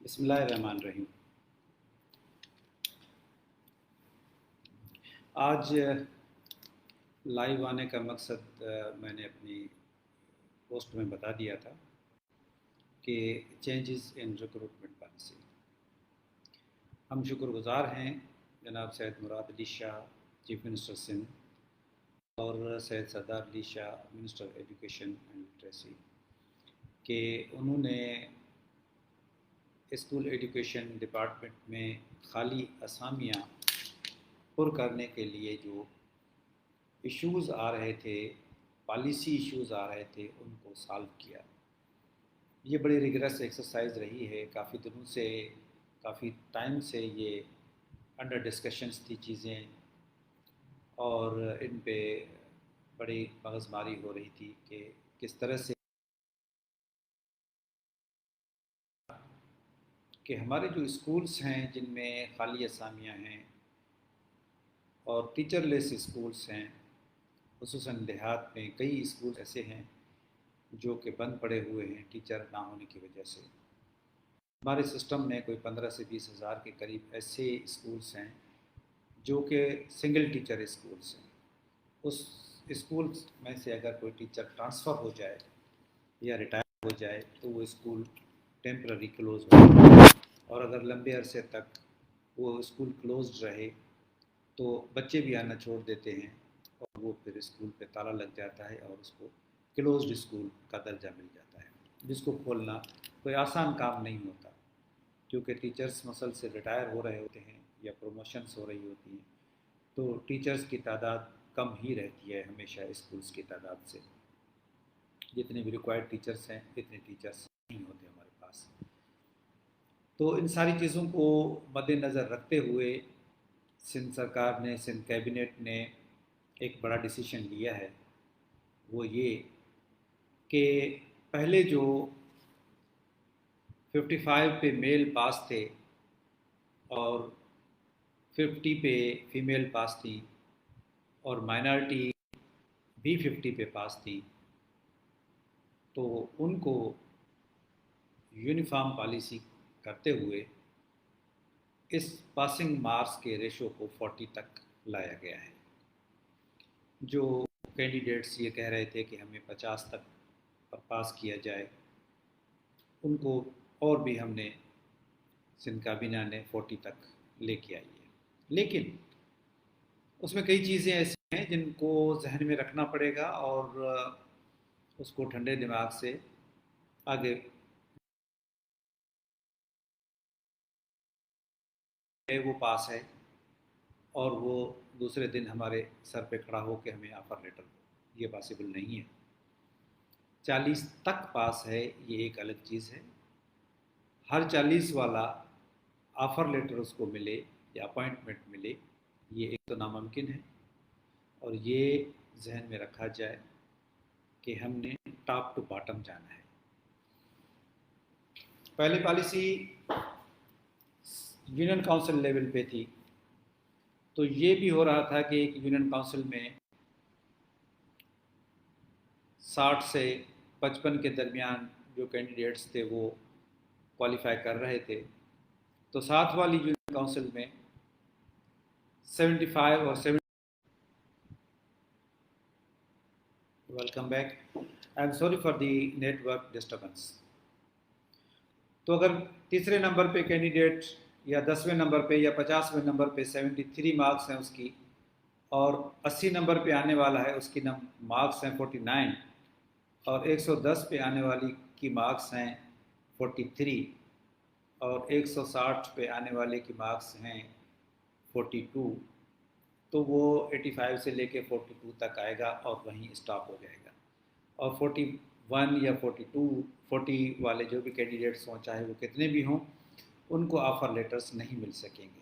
بسم اللہ الرحمن الرحیم۔ آج لائیو آنے کا مقصد میں نے اپنی پوسٹ میں بتا دیا تھا کہ چینجز ان ریکروٹمنٹ پالیسی۔ ہم شکر گزار ہیں جناب سید مراد علی شاہ چیف منسٹر سندھ اور سید سردار Ali Shah minister education and literacy کہ انہوں نے اسکول ایجوکیشن ڈپارٹمنٹ میں خالی اسامیاں پر کرنے کے لیے جو ایشوز آ رہے تھے، پالیسی ایشوز آ رہے تھے، ان کو سالو کیا۔ یہ بڑی ریگرس ایکسرسائز رہی ہے، کافی دنوں سے، کافی ٹائم سے یہ انڈر ڈسکشنز تھی چیزیں، اور ان پہ بڑی مغز ماری ہو رہی تھی کہ کس طرح سے کہ ہمارے جو اسکولز ہیں جن میں خالی اسامیاں ہیں اور ٹیچر لیس اسکولز ہیں، خصوصاً دیہات میں کئی اسکول ایسے ہیں جو کہ بند پڑے ہوئے ہیں ٹیچر نہ ہونے کی وجہ سے۔ ہمارے سسٹم میں کوئی 15 سے 20 ہزار کے قریب ایسے اسکولز ہیں جو کہ سنگل ٹیچر اسکولز ہیں۔ اس اسکول میں سے اگر کوئی ٹیچر ٹرانسفر ہو جائے یا ریٹائر ہو جائے تو وہ اسکول ٹیمپرری کلوز ہو جائے، اور اگر لمبے عرصے تک وہ اسکول کلوزڈ رہے تو بچے بھی آنا چھوڑ دیتے ہیں اور وہ پھر اسکول پہ تالا لگ جاتا ہے اور اس کو کلوزڈ اسکول کا درجہ مل جاتا ہے، جس کو کھولنا کوئی آسان کام نہیں ہوتا، کیونکہ ٹیچرز مسلسل ریٹائر ہو رہے ہوتے ہیں یا پروموشنز ہو رہی ہوتی ہیں، تو ٹیچرز کی تعداد کم ہی رہتی ہے ہمیشہ اسکولز کی تعداد سے۔ جتنے بھی ریکوائرڈ ٹیچرز ہیں اتنے ٹیچرز نہیں ہوتے ہمارے پاس۔ تو ان ساری چیزوں کو مد نظر رکھتے ہوئے سندھ سرکار نے، سندھ کیبنٹ نے ایک بڑا ڈیسیشن لیا ہے، وہ یہ کہ پہلے جو 55 پہ میل پاس تھے اور 50 پہ فیمیل پاس تھی اور مائنارٹی بھی 50 پہ پاس تھی، تو ان کو یونیفارم پالیسی کرتے ہوئے اس پاسنگ مارکس کے ریشو کو 40 تک لایا گیا ہے۔ جو کینڈیڈیٹس یہ کہہ رہے تھے کہ ہمیں 50 تک پاس کیا جائے، ان کو اور بھی ہم نے سندھ کابینہ نے 40 تک لے کے آئی ہے۔ لیکن اس میں کئی چیزیں ایسی ہیں جن کو ذہن میں رکھنا پڑے گا اور اس کو ٹھنڈے دماغ سے آگے وہ پاس ہے اور وہ دوسرے دن ہمارے سر پہ کھڑا ہو کے ہمیں آفر لیٹر دو، یہ پاسبل نہیں ہے۔ 40 تک پاس ہے یہ ایک الگ چیز ہے، ہر 40 والا آفر لیٹر اس کو ملے یا اپوائنٹمنٹ ملے، یہ ایک تو ناممکن ہے، اور یہ ذہن میں رکھا جائے کہ ہم نے ٹاپ ٹو باٹم جانا ہے۔ پہلی پالیسی یونین کونسل لیول پہ تھی، تو یہ بھی ہو رہا تھا کہ ایک یونین کونسل میں 60 سے 55 کے درمیان جو کینڈیڈیٹس تھے وہ کوالیفائی کر رہے تھے، تو 7 والی یونین کونسل میں 75 اور 70۔ Welcome back, I am sorry for the network disturbance. تو اگر تیسرے نمبر پہ کینڈیڈیٹ یا 10ویں نمبر پہ یا 50ویں نمبر پہ 73 مارکس ہیں اس کی، اور 80 نمبر پہ آنے والا ہے اس کی مارکس ہیں 49، اور 110 پہ آنے والی کی مارکس ہیں 43، اور 160 پہ آنے والے کی مارکس ہیں 42، تو وہ 85 سے لے کے 42 تک آئے گا اور وہیں اسٹاپ ہو جائے گا۔ اور 41 یا 40 والے جو بھی کینڈیڈیٹس ہوں، چاہے وہ کتنے بھی ہوں، ان کو آفر لیٹرز نہیں مل سکیں گے۔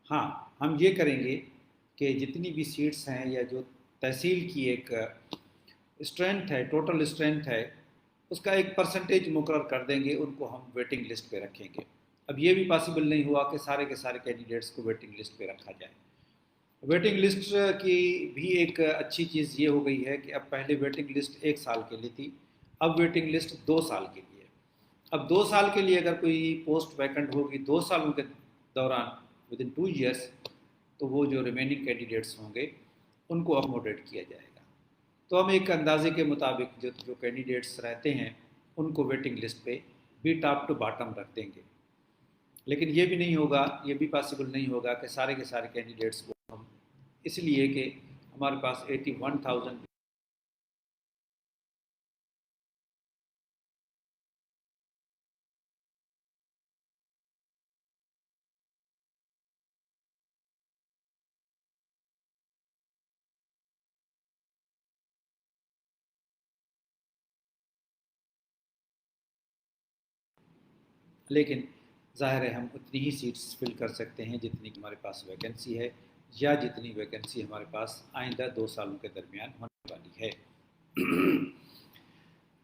ہاں، ہم یہ کریں گے کہ جتنی بھی سیٹس ہیں یا جو تحصیل کی ایک اسٹرینتھ ہے، ٹوٹل اسٹرینتھ ہے، اس کا ایک پرسنٹیج مقرر کر دیں گے، ان کو ہم ویٹنگ لسٹ پہ رکھیں گے۔ اب یہ بھی پاسبل نہیں ہوا کہ سارے کے سارے کینڈیڈیٹس کو ویٹنگ لسٹ پہ رکھا جائے۔ ویٹنگ لسٹ کی بھی ایک اچھی چیز یہ ہو گئی ہے کہ اب پہلے ویٹنگ لسٹ 1 سال کے لیے تھی، اب ویٹنگ لسٹ 2 سال کے لیے۔ اب 2 سال کے لیے اگر کوئی پوسٹ ویکنٹ ہوگی 2 سالوں کے دوران ود ان 2 ایئرس، تو وہ جو ریمیننگ کینڈیڈیٹس ہوں گے ان کو اکوموڈیٹ کیا جائے گا۔ تو ہم ایک اندازے کے مطابق جو کینڈیڈیٹس رہتے ہیں ان کو ویٹنگ لسٹ پہ بھی ٹاپ ٹو باٹم رکھ دیں گے، لیکن یہ بھی نہیں ہوگا، یہ بھی پاسبل نہیں ہوگا کہ سارے کے سارے کینڈیڈیٹس کو ہم، اس لیے کہ ہمارے پاس 81,000 لیکن ظاہر ہے ہم اتنی ہی سیٹس فل کر سکتے ہیں جتنی ہمارے پاس ویکنسی ہے، یا جتنی ویکنسی ہمارے پاس آئندہ 2 سالوں کے درمیان ہونے والی ہے۔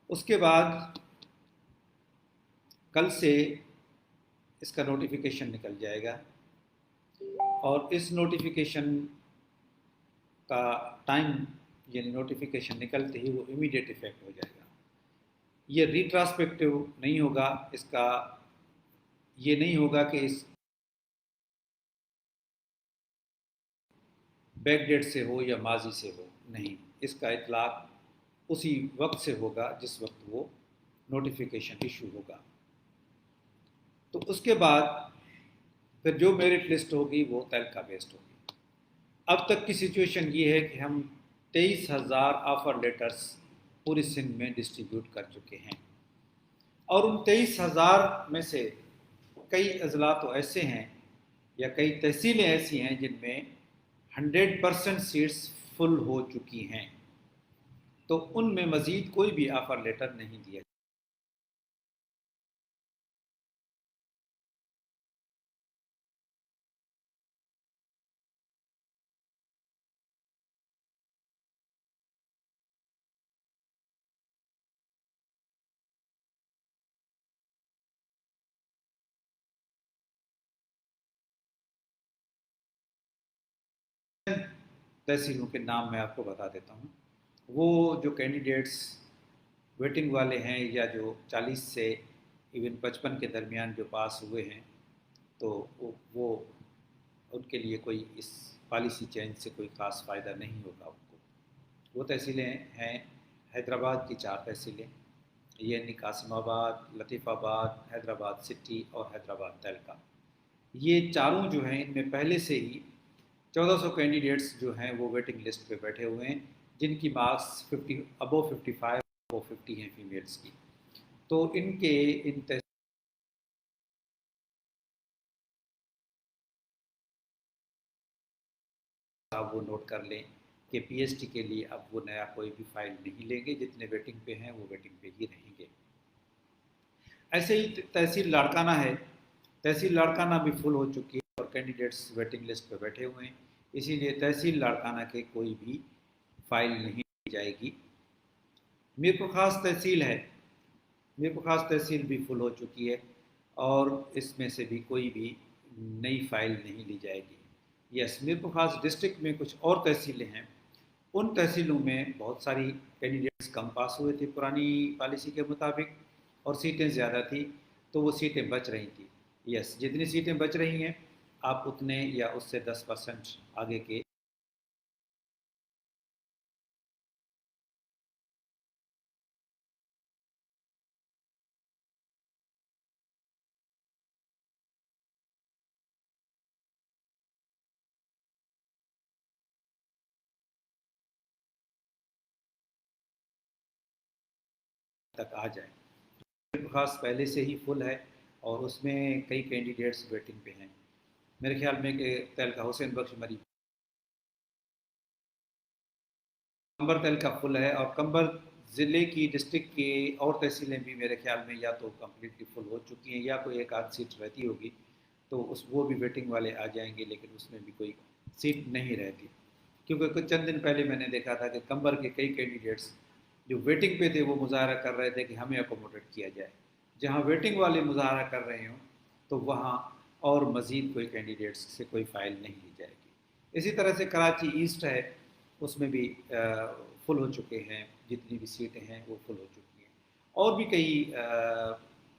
اس کے بعد کل سے اس کا نوٹیفیکیشن نکل جائے گا، اور اس نوٹیفیکیشن کا ٹائم، یعنی نوٹیفیکیشن نکلتے ہی وہ امیڈیٹ افیکٹ ہو جائے گا۔ یہ ریٹراسپیکٹیو نہیں ہوگا، اس کا یہ نہیں ہوگا کہ اس بیک ڈیٹ سے ہو یا ماضی سے ہو، نہیں، اس کا اطلاق اسی وقت سے ہوگا جس وقت وہ نوٹیفیکیشن ایشو ہوگا۔ تو اس کے بعد پھر جو میرٹ لسٹ ہوگی وہ تلکا بیسڈ ہوگی۔ اب تک کی سچویشن یہ ہے کہ ہم 23,000 آفر لیٹرز پوری سندھ میں ڈسٹریبیوٹ کر چکے ہیں، اور ان 23,000 میں سے کئی اضلاع تو ایسے ہیں یا کئی تحصیلیں ایسی ہیں جن میں 100% سیٹس فل ہو چکی ہیں، تو ان میں مزید کوئی بھی آفر لیٹر نہیں دیا۔ تحصیلوں کے نام میں آپ کو بتا دیتا ہوں۔ وہ جو کینڈیڈیٹس ویٹنگ والے ہیں یا جو 40 سے ایون 55 کے درمیان جو پاس ہوئے ہیں، تو وہ ان کے لیے کوئی اس پالیسی چینج سے کوئی خاص فائدہ نہیں ہوگا ان کو۔ وہ تحصیلیں ہیں حیدرآباد کی 4 تحصیلیں، یعنی قاسم آباد، لطیف آباد، حیدرآباد سٹی اور حیدرآباد تلکا۔ یہ چاروں جو ہیں ان میں پہلے سے ہی 1400 کینڈیڈیٹس جو ہیں وہ ویٹنگ لسٹ پہ بیٹھے ہوئے ہیں، جن کی مارکس 55 ابو 50 ہیں فیمیلز کی۔ تو ان کے آپ وہ نوٹ کر لیں کہ پی ایس ٹی کے لیے اب وہ نیا کوئی بھی فائل نہیں لیں گے، جتنے ویٹنگ پہ ہیں وہ ویٹنگ پہ ہی رہیں گے۔ ایسے ہی تحصیل لاڑکانہ ہے، تحصیل لاڑکانہ بھی فل ہو چکی ہے اور کینڈیڈیٹس ویٹنگ لسٹ پہ بیٹھے ہوئے ہیں، اسی لیے تحصیل لاڑکانہ کے کوئی بھی فائل نہیں لی جائے گی۔ میرپور خاص تحصیل ہے، میرپور خاص تحصیل بھی فل ہو چکی ہے، اور اس میں سے بھی کوئی بھی نئی فائل نہیں لی جائے گی۔ یس، میرپور خاص ڈسٹرکٹ میں کچھ اور تحصیلیں ہیں، ان تحصیلوں میں بہت ساری کینڈیڈیٹس کم پاس ہوئے تھے پرانی پالیسی کے مطابق، اور سیٹیں زیادہ تھیں، تو وہ سیٹیں بچ رہی تھیں۔ یس، جتنی سیٹیں بچ رہی ہیں آپ اتنے یا اس سے 10% آگے کے تک آ جائیں۔ خاص پہلے سے ہی فل ہے اور اس میں کئی کینڈیڈیٹس ویٹنگ پہ ہیں، میرے خیال میں کہ تلکا حسین بخش مری کمبر تلکا فل ہے، اور کمبر ضلع کی ڈسٹرکٹ کی اور تحصیلیں بھی میرے خیال میں یا تو کمپلیٹلی فل ہو چکی ہیں یا کوئی ایک آدھ سیٹ رہتی ہوگی، تو وہ بھی ویٹنگ والے آ جائیں گے، لیکن اس میں بھی کوئی سیٹ نہیں رہتی، کیونکہ کچھ چند دن پہلے میں نے دیکھا تھا کہ کمبر کے کئی کینڈیڈیٹس جو ویٹنگ پہ تھے وہ مظاہرہ کر رہے تھے کہ ہمیں اکوموڈیٹ کیا جائے۔ جہاں ویٹنگ والے مظاہرہ کر رہے ہوں تو وہاں اور مزید کوئی کینڈیڈیٹس سے کوئی فائل نہیں لی جائے گی۔ اسی طرح سے کراچی ایسٹ ہے، اس میں بھی فل ہو چکے ہیں، جتنی بھی سیٹیں ہیں وہ فل ہو چکی ہیں، اور بھی کئی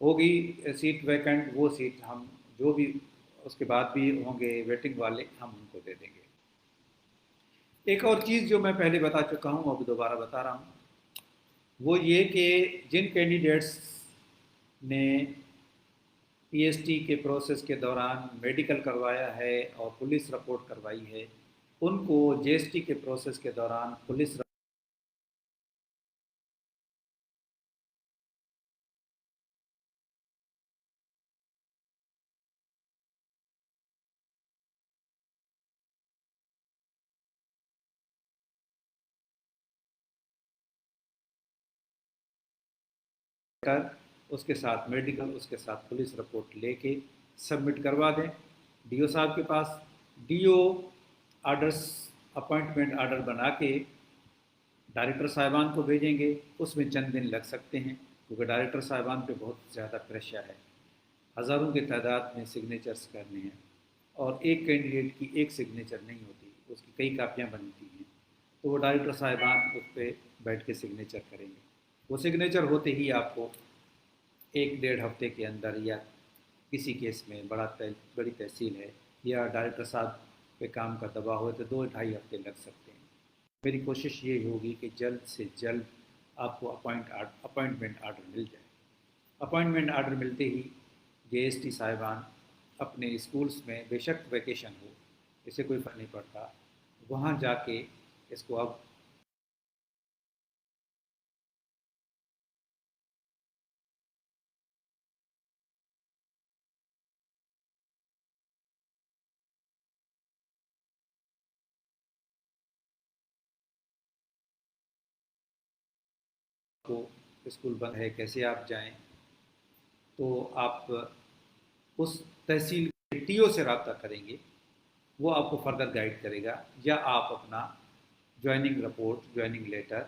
ہوگی سیٹ ویکنٹ، وہ سیٹ ہم جو بھی اس کے بعد بھی ہوں گے ویٹنگ والے، ہم ان کو دے دیں گے۔ ایک اور چیز جو میں پہلے بتا چکا ہوں اب دوبارہ بتا رہا ہوں، وہ یہ کہ جن کینڈیڈیٹس نے پی ایس ٹی کے پروسیس کے دوران میڈیکل کروایا ہے اور پولیس رپورٹ کروائی ہے، ان کو جے ایس ٹی کے پروسیس کے دوران پولیس کر اس کے ساتھ میڈیکل، اس کے ساتھ پولیس رپورٹ لے کے سبمٹ کروا دیں ڈی او صاحب کے پاس۔ D O orders appointment order بنا کے ڈائریکٹر صاحبان کو بھیجیں گے، اس میں چند دن لگ سکتے ہیں کیونکہ ڈائریکٹر صاحبان پہ بہت زیادہ پریشر ہے، ہزاروں کی تعداد میں سگنیچرز کرنے ہیں، اور ایک کینڈیڈیٹ کی ایک سگنیچر نہیں ہوتی، اس کی کئی کاپیاں بنتی ہیں، تو وہ ڈائریکٹر صاحبان اس پہ بیٹھ کے سگنیچر کریں گے۔ وہ سگنیچر ہوتے ہی آپ کو 1 ڈیڑھ ہفتے کے اندر، یا کسی کیس میں بڑی تحصیل ہے یا ڈائریکٹر صاحب پہ کام کا دباؤ ہوئے تو 2 ڈھائی ہفتے لگ سکتے ہیں۔ میری کوشش یہ ہوگی کہ جلد سے جلد آپ کو اپوائنٹمنٹ آرڈر مل جائے۔ اپوائنٹمنٹ آرڈر ملتے ہی جے ایس ٹی صاحبان اپنے اسکولس میں، بے شک ویکیشن ہو، اسے کوئی فرق نہیں پڑتا، وہاں جا کے اس کو اب کو اسکول بند ہے کیسے آپ جائیں، تو آپ اس تحصیل کے ٹی او سے رابطہ کریں گے، وہ آپ کو فردر گائیڈ کرے گا، یا آپ اپنا جوائننگ رپورٹ، جوائننگ لیٹر،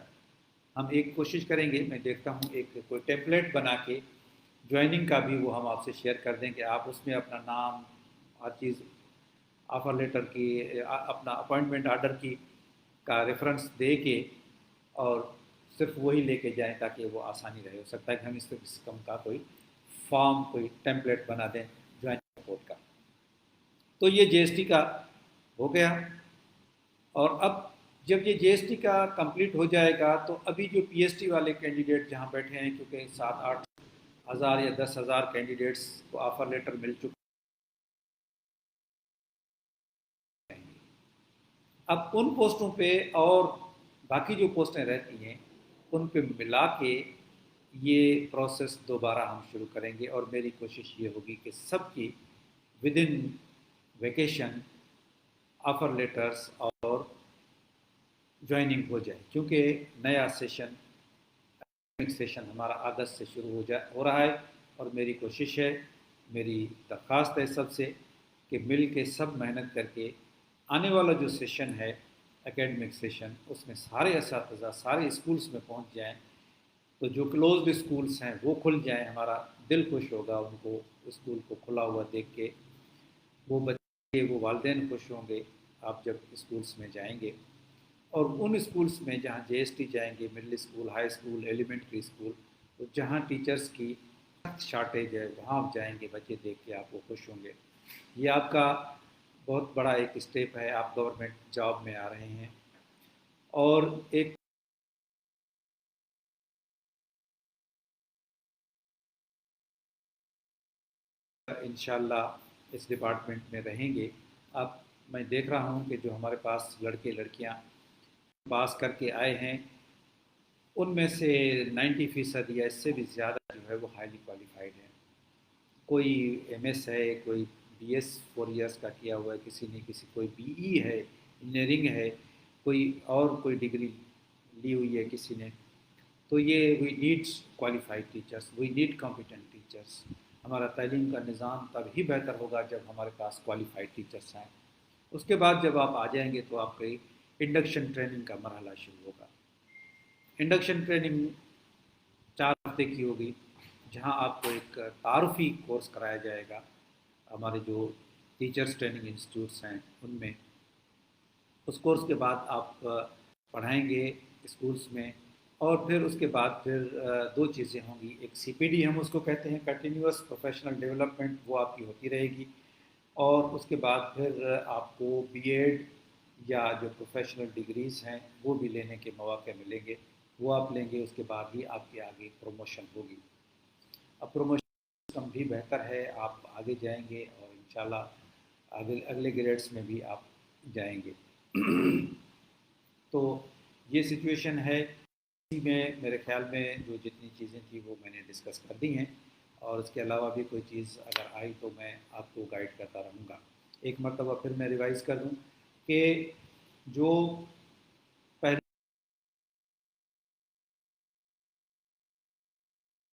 ہم ایک کوشش کریں گے، میں دیکھتا ہوں ایک کوئی ٹیمپلیٹ بنا کے جوائننگ کا بھی وہ ہم آپ سے شیئر کر دیں کہ آپ اس میں اپنا نام، ہر چیز، آفر لیٹر کی، اپنا اپوائنٹمنٹ آرڈر کی کا ریفرنس دے کے، اور صرف وہی لے کے جائیں تاکہ وہ آسانی رہے۔ ہو سکتا ہے کہ ہم اس قسم کا کوئی فارم، کوئی ٹیمپلیٹ بنا دیں جوائننگ رپورٹ کا۔ تو یہ جے ایس ٹی کا ہو گیا، اور اب جب یہ جے ایس ٹی کا کمپلیٹ ہو جائے گا تو ابھی جو پی ایس ٹی والے کینڈیڈیٹ جہاں بیٹھے ہیں، کیونکہ 7-8 ہزار یا 10 ہزار کینڈیڈیٹس کو آفر لیٹر مل چکے ہیں، اب ان پوسٹوں پہ اور باقی جو پوسٹیں رہتی ہیں ان پہ ملا کے یہ پروسیس دوبارہ ہم شروع کریں گے، اور میری کوشش یہ ہوگی کہ سب کی with in vacation offer letters اور جوائننگ ہو جائے، کیونکہ نیا سیشن ہمارا اگست سے شروع ہو رہا ہے، اور میری کوشش ہے، میری درخواست ہے سب سے کہ مل کے سب محنت کر کے آنے والا جو سیشن ہے، اکیڈمک سیشن، اس میں سارے اساتذہ سارے اسکولس میں پہنچ جائیں، تو جو کلوزڈ اسکولس ہیں وہ کھل جائیں، ہمارا دل خوش ہوگا ان کو اسکول کو کھلا ہوا دیکھ کے، وہ بچے، وہ والدین خوش ہوں گے آپ جب اسکولس میں جائیں گے، اور ان اسکولس میں جہاں جے ایس ٹی جائیں گے، middle school, high school, elementary school, تو جہاں ٹیچرس کی سخت شارٹیج ہے وہاں آپ جائیں گے، بچے دیکھ کے آپ کو خوش ہوں گے۔ یہ آپ کا بہت بڑا ایک اسٹیپ ہے، آپ گورنمنٹ جاب میں آ رہے ہیں، اور ایک انشاءاللہ اس ڈپارٹمنٹ میں رہیں گے۔ اب میں دیکھ رہا ہوں کہ جو ہمارے پاس لڑکے لڑکیاں پاس کر کے آئے ہیں، ان میں سے 90% یا اس سے بھی زیادہ جو ہے وہ ہائیلی کوالیفائڈ ہیں۔ کوئی ایم ایس ہے، کوئی بی ایس 4 ایئرس کا کیا ہوا ہے، کسی نے کوئی بی ای ہے، انجینئرنگ ہے، کوئی اور کوئی ڈگری لی ہوئی ہے کسی نے، تو یہ we need qualified teachers, we need competent teachers. ہمارا تعلیم کا نظام تب ہی بہتر ہوگا جب ہمارے پاس کوالیفائڈ ٹیچرس آئیں۔ اس کے بعد جب آپ آ جائیں گے تو آپ کی انڈکشن ٹریننگ کا مرحلہ شروع ہوگا۔ انڈکشن ٹریننگ 4 ہفتے کی ہوگی، جہاں آپ کو ایک تعارفی کورس کرایا جائے گا ہمارے جو ٹیچرس ٹریننگ انسٹیٹیوٹس ہیں ان میں۔ اس کورس کے بعد آپ پڑھائیں گے اسکولس میں، اور پھر اس کے بعد پھر دو چیزیں ہوں گی، ایک سی پی ڈی ہم اس کو کہتے ہیں، کنٹینیوس پروفیشنل ڈیولپمنٹ، وہ آپ کی ہوتی رہے گی، اور اس کے بعد پھر آپ کو بی ایڈ یا جو پروفیشنل ڈگریز ہیں وہ بھی لینے کے مواقع ملیں گے، وہ آپ لیں گے، اس کے بعد ہی آپ کے آگے پروموشن ہوگی۔ اب پروموشن سسٹم بھی بہتر ہے، آپ آگے جائیں گے اور انشاءاللہ اگلے گریڈس میں بھی آپ جائیں گے۔ تو یہ سچویشن ہے، اسی میں میرے خیال میں جو جتنی چیزیں تھیں وہ میں نے ڈسکس کر دی ہیں، اور اس کے علاوہ بھی کوئی چیز اگر آئی تو میں آپ کو گائیڈ کرتا رہوں گا۔ ایک مرتبہ پھر میں ریوائز کر دوں کہ جو پہلے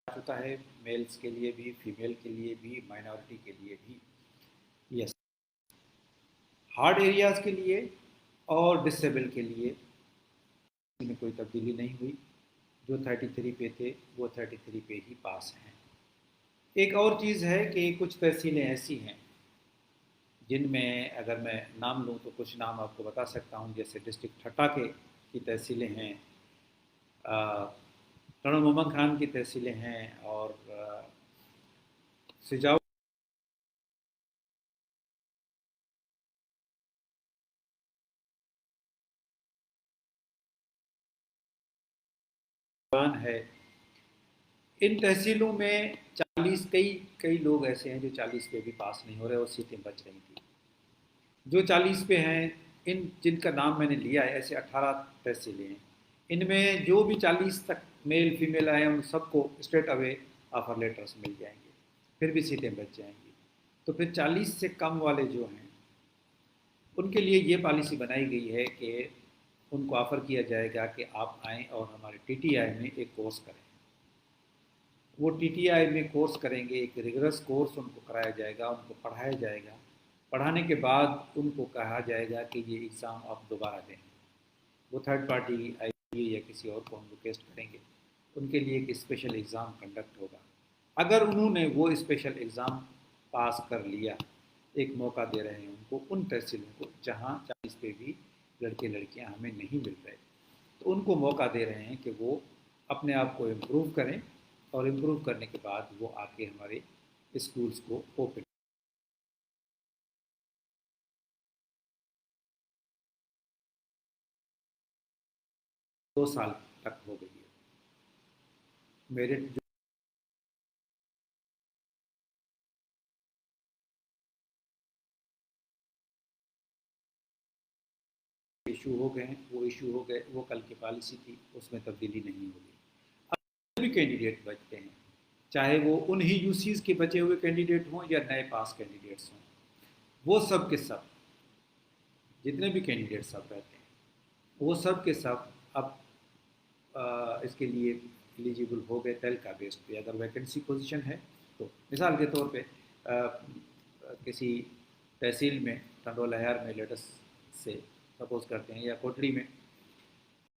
ہوتا ہے میلز کے لیے بھی، فیمیل کے لیے بھی، مائنورٹی کے لیے بھی، یس، ہارڈ ایریاز کے لیے اور ڈسیبل کے لیے میں کوئی تبدیلی نہیں ہوئی، جو 33 پہ تھے وہ 33 پہ ہی پاس ہیں۔ ایک اور چیز ہے کہ کچھ تحصیلیں ایسی ہیں جن میں اگر میں نام لوں تو کچھ نام آپ کو بتا سکتا ہوں، جیسے ڈسٹرکٹ ٹھٹہ کی تحصیلیں ہیں، ٹنو محمد خان کی تحصیلیں ہیں، اور سجاؤ ہے۔ ان تحصیلوں میں 40 کئی لوگ ایسے ہیں جو 40 پہ بھی پاس نہیں ہو رہے اور سیٹیں بچ رہی تھیں۔ جو 40 پہ ہیں، جن کا نام میں نے لیا ہے، ایسے 18 تحصیلیں ہیں، ان میں جو بھی 40 تک میل فیمیل آئے ہیں ان سب کو اسٹریٹ اوے آفر لیٹرس مل جائیں گے، پھر بھی سیٹیں بچ جائیں گی۔ تو پھر 40 سے کم والے جو ہیں ان کے لیے یہ پالیسی بنائی گئی ہے کہ ان کو آفر کیا جائے گا کہ آپ آئیں اور ہمارے ٹی ٹی آئی میں ایک کورس کریں۔ وہ ٹی ٹی آئی میں کورس کریں گے، ایک ریگرس کورس ان کو کرایا جائے گا، ان کو پڑھایا جائے گا، پڑھانے کے بعد ان کو کہا جائے گا کہ یہ ایگزام آپ دوبارہ دیں۔ وہ تھرڈ پارٹی آئی اے یا کسی اور کو ہم ریکویسٹ کریں گے، ان کے لیے ایک اسپیشل ایگزام کنڈکٹ ہوگا۔ اگر انہوں نے وہ اسپیشل ایگزام پاس کر لیا، ایک موقع دے رہے ہیں ان کو، ان تحصیلوں کو جہاں 40 پہ بھی لڑکے لڑکیاں ہمیں نہیں مل رہے، تو ان کو موقع دے رہے ہیں کہ وہ اپنے آپ کو امپروو کریں، اور امپروو کرنے کے بعد وہ آ کے ہمارے اسکولس کو اوپن 2 سال تک ہو گئی ہے۔ میرٹ جو ایشو ہو گئے ہیں وہ ایشو ہو گئے، وہ کل کی پالیسی تھی، اس میں تبدیلی نہیں ہوگی۔ اب بھی کینڈیڈیٹ بچتے ہیں، چاہے وہ انہی یو سیز کے بچے ہوئے کینڈیڈیٹ ہوں یا نئے پاس کینڈیڈیٹس ہوں، وہ سب کے سب جتنے بھی کینڈیڈیٹ سب رہتے ہیں وہ سب کے سب اب اس کے لیے ایلیجیبل ہو گئے تیلکا بیس پہ۔ اگر ویکنسی پوزیشن ہے تو مثال کے طور پہ کسی تحصیل میں ٹنڈو لہر میں لیٹس سے سپوز کرتے ہیں، یا کوٹڑی میں